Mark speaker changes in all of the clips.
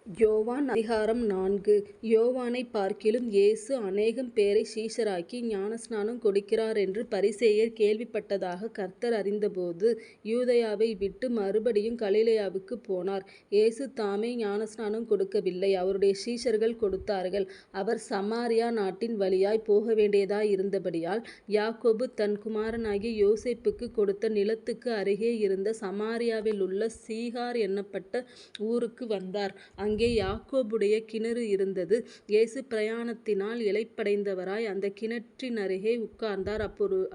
Speaker 1: யோவான் அதிகாரம் 4. யோவானைப் பார்க்கிலும் இயேசு அநேகம் பேரைச் சீஷராக்கி ஞானஸ்நானம் கொடுக்கிறார் என்று பரிசேயர் கேள்விப்பட்டதாகக் கர்த்தர் அறிந்தபோது யூதேயாவை விட்டு மறுபடியும் கலிலேயாவுக்குப் போனார். இயேசு தாமே ஞானஸ்நானம் கொடுக்கவில்லை, அவருடைய சீஷர்கள் கொடுத்தார்கள். அவர் சமாரியா நாட்டின் வழியாய்ப் போகவேண்டியதாயிருந்தபடியால் யாக்கோபு தன் குமாரனாகிய யோசேப்புக்குக் கொடுத்த நிலத்துக்கு அருகே இருந்த சமாரியாவிலுள்ள சீகார் என்னப்பட்ட ஊருக்கு வந்தார். அங்கே யாக்கோபுடைய கிணறு இருந்தது. இயேசு பிரயாணத்தினால் இளைப்படைந்தவராய் அந்தக் கிணற்றினருகே உட்கார்ந்தார்.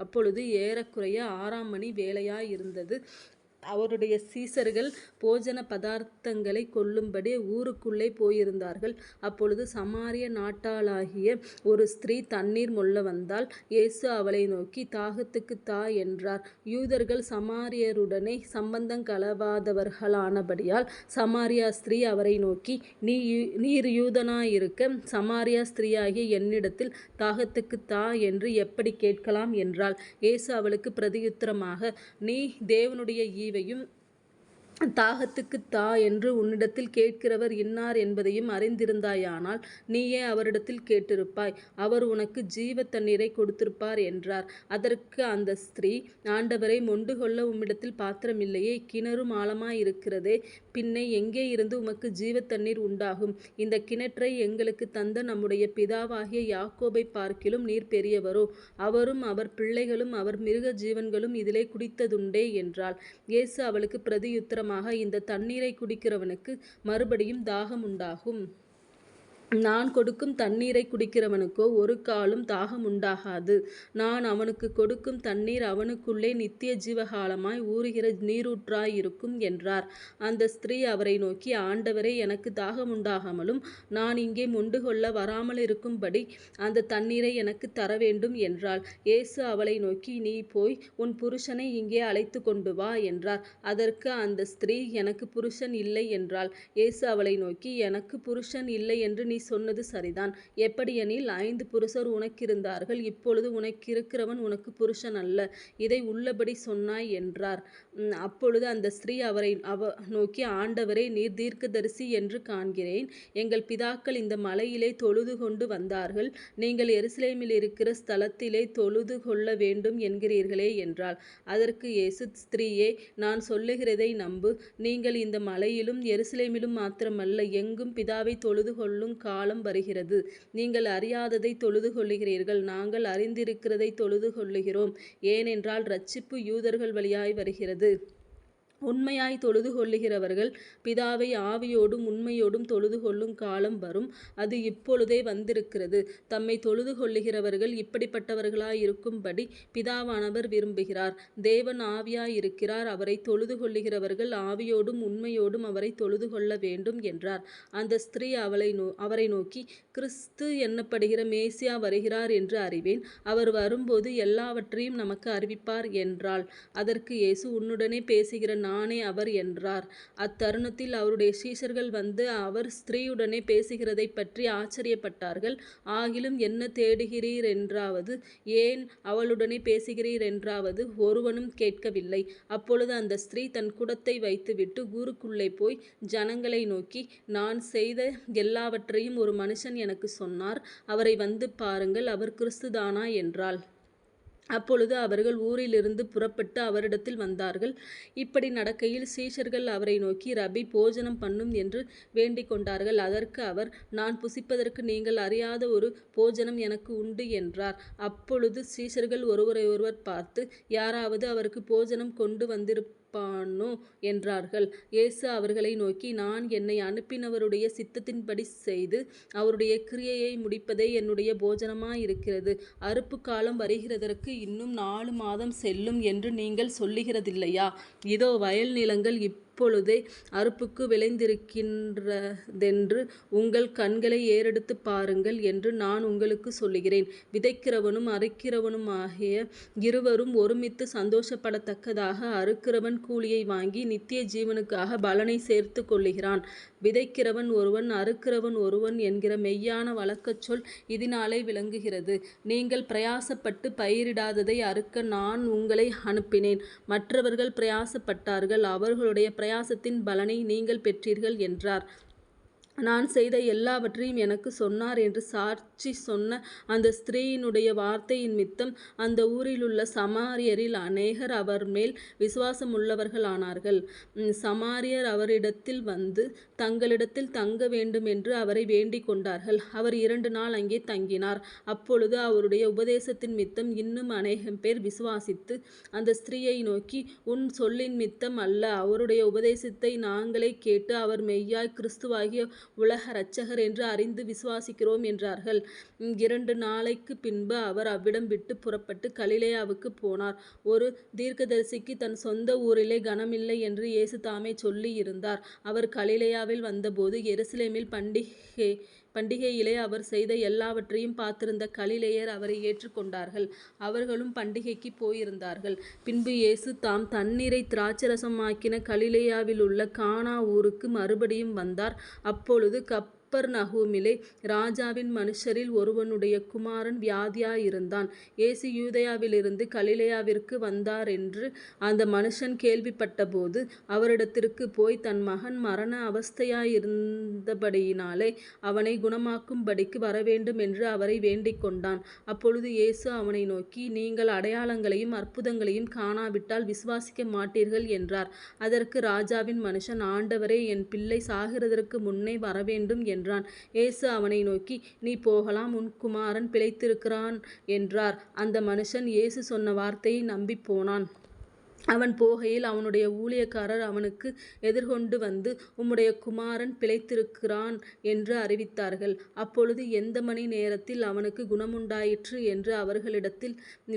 Speaker 1: அப்பொழுது ஏறக்குறைய 6 மணி வேளையாயிருந்தது. அவருடைய சீஷர்கள் போஜன பதார்த்தங்களைக் கொள்ளும்படி ஊருக்குள்ளே போயிருந்தார்கள். அப்பொழுது சமாரிய நாட்டாளாகிய ஒரு ஸ்திரீ தண்ணீர் மொள்ள வந்தாள். இயேசு அவளை நோக்கி, தாகத்துக்குத் தா என்றார். யூதர்கள் சமாரியருடனே சம்பந்தம் கலவாதவர்களானபடியால் சமாரியா ஸ்திரீ அவரை நோக்கி, நீர் யூதனாயிருக்க சமாரியா ஸ்திரீயாகிய என்னிடத்தில் தாகத்துக்குத் தா என்று எப்படிக் கேட்கலாம் என்றாள். இயேசு அவளுக்கு பிரதியுத்தரமாக, நீ தேவனுடைய ஈவையும் தாகத்துக்குத் தா என்று உன்னிடத்தில் கேட்கிறவர் இன்னார் என்பதையும் அறிந்திருந்தாயானால் நீயே அவரிடத்தில் கேட்டிருப்பாய், அவர் உனக்கு ஜீவ தண்ணீரைக் கொடுத்திருப்பார் என்றார். அதற்கு அந்த ஸ்திரீ, ஆண்டவரே, மொண்டு கொள்ள உம்மிடத்தில் பாத்திரமில்லையே, கிணறும் ஆழமாயிருக்கிறதே, பின்னே எங்கே இருந்து உமக்கு ஜீவ தண்ணீர் உண்டாகும்? இந்தக் கிணற்றை எங்களுக்குத் தந்த நம்முடைய பிதாவாகிய யாக்கோபைப் பார்க்கிலும் நீர் பெரியவரோ? அவரும் அவர் பிள்ளைகளும் அவர் மிருக ஜீவன்களும் இதிலே குடித்ததுண்டே என்றாள். இயேசு அவளுக்கு பிரதியுத்தரமாக, இந்த தண்ணீரைக் குடிக்கிறவனுக்கு மறுபடியும் தாகம் உண்டாகும். நான் கொடுக்கும் தண்ணீரைக் குடிக்கிறவனுக்கோ ஒரு காலும் தாகம் உண்டாகாது. நான் அவனுக்குக் கொடுக்கும் தண்ணீர் அவனுக்குள்ளே நித்திய ஜீவகாலமாய் ஊறுகிற நீரூற்றாயிருக்கும் என்றார். அந்த ஸ்திரீ அவரை நோக்கி, ஆண்டவரே, எனக்கு தாகம் உண்டாகாமலும் நான் இங்கே மொண்டு கொள்ள வராமலிருக்கும்படி அந்த தண்ணீரை எனக்குத் தரவேண்டும் என்றாள். இயேசு அவளை நோக்கி, நீ போய் உன் புருஷனை இங்கே அழைத்து கொண்டு வா என்றார். அதற்கு அந்த ஸ்திரீ, எனக்கு புருஷன் இல்லை என்றாள். இயேசு அவளை நோக்கி, எனக்கு புருஷன் இல்லை என்று நீ சொன்னது சரிதான். எப்படியெனில் 5 புருஷர் உனக்கிருந்தார்கள், இப்பொழுது உனக்கிருக்கிறவன் உனக்கு புருஷன் அல்ல. இதை உள்ளபடி சொன்னாய் என்றார். அப்பொழுது அந்த ஸ்திரீ அவரை நோக்கி, ஆண்டவரே, நீர் தீர்க்கதரிசி என்று காண்கிறேன். எங்கள் பிதாக்கள் இந்த மலையிலே தொழுது கொண்டு வந்தார்கள், நீங்கள் எருசலேமிலிருக்கிற ஸ்தலத்திலே தொழுது கொள்ள வேண்டும் என்கிறீர்களே என்றாள். அதற்கு இயேசு, ஸ்திரீயே, நான் சொல்லுகிறதை நம்பு. நீங்கள் இந்த மலையிலும் எருசலேமிலும் மாத்திரமல்ல, எங்கும் பிதாவை தொழுது கொள்ளும் காலம் வருகிறது. நீங்கள் அறியாததை தொழுது கொள்ளுகிறீர்கள், நாங்கள் அறிந்திருக்கிறதை தொழுது கொள்ளுகிறோம். ஏனென்றால் இரட்சிப்பு யூதர்கள் வழியாய் வருகிறது. உண்மையாய் தொழுது கொள்ளுகிறவர்கள் பிதாவை ஆவியோடும் உண்மையோடும் தொழுது கொள்ளும் காலம் வரும், அது இப்பொழுதே வந்திருக்கிறது. தம்மை தொழுது கொள்ளுகிறவர்கள் இப்படிப்பட்டவர்களாயிருக்கும்படி பிதாவானவர் விரும்புகிறார். தேவன் ஆவியாயிருக்கிறார், அவரை தொழுது கொள்ளுகிறவர்கள் ஆவியோடும் உண்மையோடும் அவரை தொழுது கொள்ள வேண்டும் என்றார். அந்த ஸ்திரீ அவரை நோக்கி, கிறிஸ்து என்னப்படுகிற மேசியா வருகிறார் என்று அறிவேன். அவர் வரும்போது எல்லாவற்றையும் நமக்கு அறிவிப்பார் என்றாள். அதற்கு இயேசு, உன்னுடனே பேசுகிற நானே அவர் என்றார். அத்தருணத்தில் அவருடைய சீஷர்கள் வந்து அவர் ஸ்திரீயுடனே பேசுகிறதைப் பற்றி ஆச்சரியப்பட்டார்கள். ஆகிலும் என்ன தேடுகிறீர் என்றாவது, ஏன் அவளுடனே பேசுகிறீர் என்றாவது ஒருவனும் கேட்கவில்லை. அப்பொழுது அந்த ஸ்திரீ தன் குடத்தை வைத்துவிட்டு ஊருக்குள்ளே போய் ஜனங்களை நோக்கி, நான் செய்த எல்லாவற்றையும் ஒரு மனுஷன் எனக்கு சொன்னார், அவரை வந்து பாருங்கள், அவர் கிறிஸ்துதானா என்றாள். அப்பொழுது அவர்கள் ஊரிலிருந்து புறப்பட்டு அவரிடத்தில் வந்தார்கள். இப்படி நடக்கையில் சீஷர்கள் அவரை நோக்கி, ரபி, போஜனம் பண்ணும் என்று வேண்டிக் கொண்டார்கள். அதற்கு அவர், நான் புசிப்பதற்கு நீங்கள் அறியாத ஒரு போஜனம் எனக்கு உண்டு என்றார். அப்பொழுது சீஷர்கள் ஒருவரையொருவர் பார்த்து, யாராவது அவருக்கு போஜனம் கொண்டு வந்திருப்பானோ என்றார்கள். இயேசு அவர்களை நோக்கி, நான் என்னை அனுப்பினவருடைய சித்தத்தின்படி செய்து அவருடைய கிரியையை முடிப்பதே என்னுடைய போஜனமாயிருக்கிறது. அறுப்பு காலம் வருகிறதற்கு இன்னும் 4 மாதம் செல்லும் என்று நீங்கள் சொல்லுகிறதில்லையா? இதோ வயல் நிலங்கள் இப்பொழுதே அறுப்புக்கு விளைந்திருக்கின்றதென்று உங்கள் கண்களை ஏறெடுத்துப் பாருங்கள் என்று நான் உங்களுக்கு சொல்லுகிறேன். விதைக்கிறவனும் அறுக்கிறவனுமாகிய இருவரும் ஒருமித்து சந்தோஷப்படத்தக்கதாக அறுக்கிறவன் கூலியை வாங்கி நித்திய ஜீவனுக்காக பலனை சேர்த்து கொள்ளுகிறான். விதைக்கிறவன் ஒருவன், அறுக்கிறவன் ஒருவன் என்கிற மெய்யான வழக்கச்சொல் இதனாலே விளங்குகிறது. நீங்கள் பிரயாசப்பட்டு பயிரிடாததை அறுக்க நான் உங்களை அனுப்பினேன். மற்றவர்கள் பிரயாசப்பட்டார்கள், அவர்களுடைய பிரயாசத்தின் பலனை நீங்கள் பெற்றீர்கள் என்றார். நான் செய்த எல்லாவற்றையும் எனக்கு சொன்னார் என்று சாட்சி சொன்ன அந்த ஸ்திரீயினுடைய வார்த்தையின் நிமித்தம் அந்த ஊரிலுள்ள சமாரியரில் அநேகர் அவர் மேல் விசுவாசமுள்ளவர்களானார்கள். சமாரியர் அவரிடத்தில் வந்து தங்களிடத்தில் தங்க வேண்டும் என்று அவரை வேண்டிக் கொண்டார்கள். அவர் 2 நாள் அங்கே தங்கினார். அப்பொழுது அவருடைய உபதேசத்தின் நிமித்தம் இன்னும் அநேகம் பேர் விசுவாசித்து அந்த ஸ்திரீயை நோக்கி, உன் சொல்லின் நிமித்தம் அல்ல, அவருடைய உபதேசத்தை நாங்களே கேட்டு அவர் மெய்யாய் கிறிஸ்துவாகிய உலக இரட்சகர் என்று அறிந்து விசுவாசிக்கிறோம் என்றார்கள். 2 நாளைக்கு பின்பு அவர் அவ்விடம் விட்டு புறப்பட்டு கலிலேயாவுக்கு போனார். ஒரு தீர்க்கதரிசிக்கு தன் சொந்த ஊரிலே கனமில்லை என்று இயேசு தாமே சொல்லி இருந்தார். அவர் கலிலேயாவில் வந்தபோது எருசலேமில் பண்டிகையிலே அவர் செய்த எல்லாவற்றையும் பார்த்திருந்த கலிலேயர் அவரை ஏற்றுக்கொண்டார்கள். அவர்களும் பண்டிகைக்கு போயிருந்தார்கள். பின்பு இயேசு தாம் தண்ணீரை திராட்சரசமாக்கின கலிலேயாவிலுள்ள கானா ஊருக்கு மறுபடியும் வந்தார். அப்பொழுது கப்பர்நகூமிலே ராஜாவின் மனுஷரில் ஒருவனுடைய குமாரன் வியாதியாயிருந்தான். இயேசு யூதேயாவிலிருந்து கலிலேயாவிற்கு வந்தாரென்று அந்த மனுஷன் கேள்விப்பட்டபோது அவரிடத்திற்கு போய் தன் மகன் மரண அவஸ்தையாயிருந்தபடியினாலே அவனை குணமாக்கும்படிக்கு வரவேண்டும் என்று அவரை வேண்டிக் கொண்டான். அப்பொழுது இயேசு அவனை நோக்கி, நீங்கள் அடையாளங்களையும் அற்புதங்களையும் காணாவிட்டால் விசுவாசிக்க மாட்டீர்கள் என்றார். அதற்கு ராஜாவின் மனுஷன், ஆண்டவரே, என் பிள்ளை சாகிறதற்கு முன்னே வரவேண்டும் என்றான். இயேசு அவனை நோக்கி, நீ போகலாம், உன் குமாரன் பிழைத்திருக்கிறான் என்றார். அந்த மனுஷன் இயேசு சொன்ன வார்த்தையை நம்பிப் போனான். அவன் போகையில் அவனுடைய ஊழியக்காரர் அவனுக்கு எதிர்கொண்டு வந்து, உம்முடைய குமாரன் பிழைத்திருக்கிறான் என்று அறிவித்தார்கள். அப்பொழுது எந்த மணி நேரத்தில் அவனுக்கு குணமுண்டாயிற்று என்று அவர்களிடத்தில்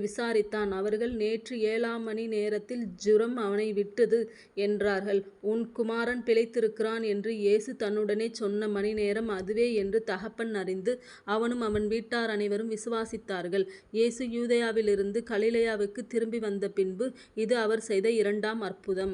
Speaker 1: விசாரித்தான். அவர்கள், நேற்று 7ஆம் மணி நேரத்தில் ஜுரம் அவனை விட்டது என்றார்கள். உன் குமாரன் பிழைத்திருக்கிறான் என்று இயேசு தன்னுடனே சொன்ன மணி நேரம் அதுவே என்று தகப்பன் அறிந்து அவனும் அவன் வீட்டார் அனைவரும் விசுவாசித்தார்கள். இயேசு யூதேயாவிலிருந்து கலிலேயாவுக்கு திரும்பி வந்த பின்பு இது அவர் செய்த 2ஆம் அற்புதம்.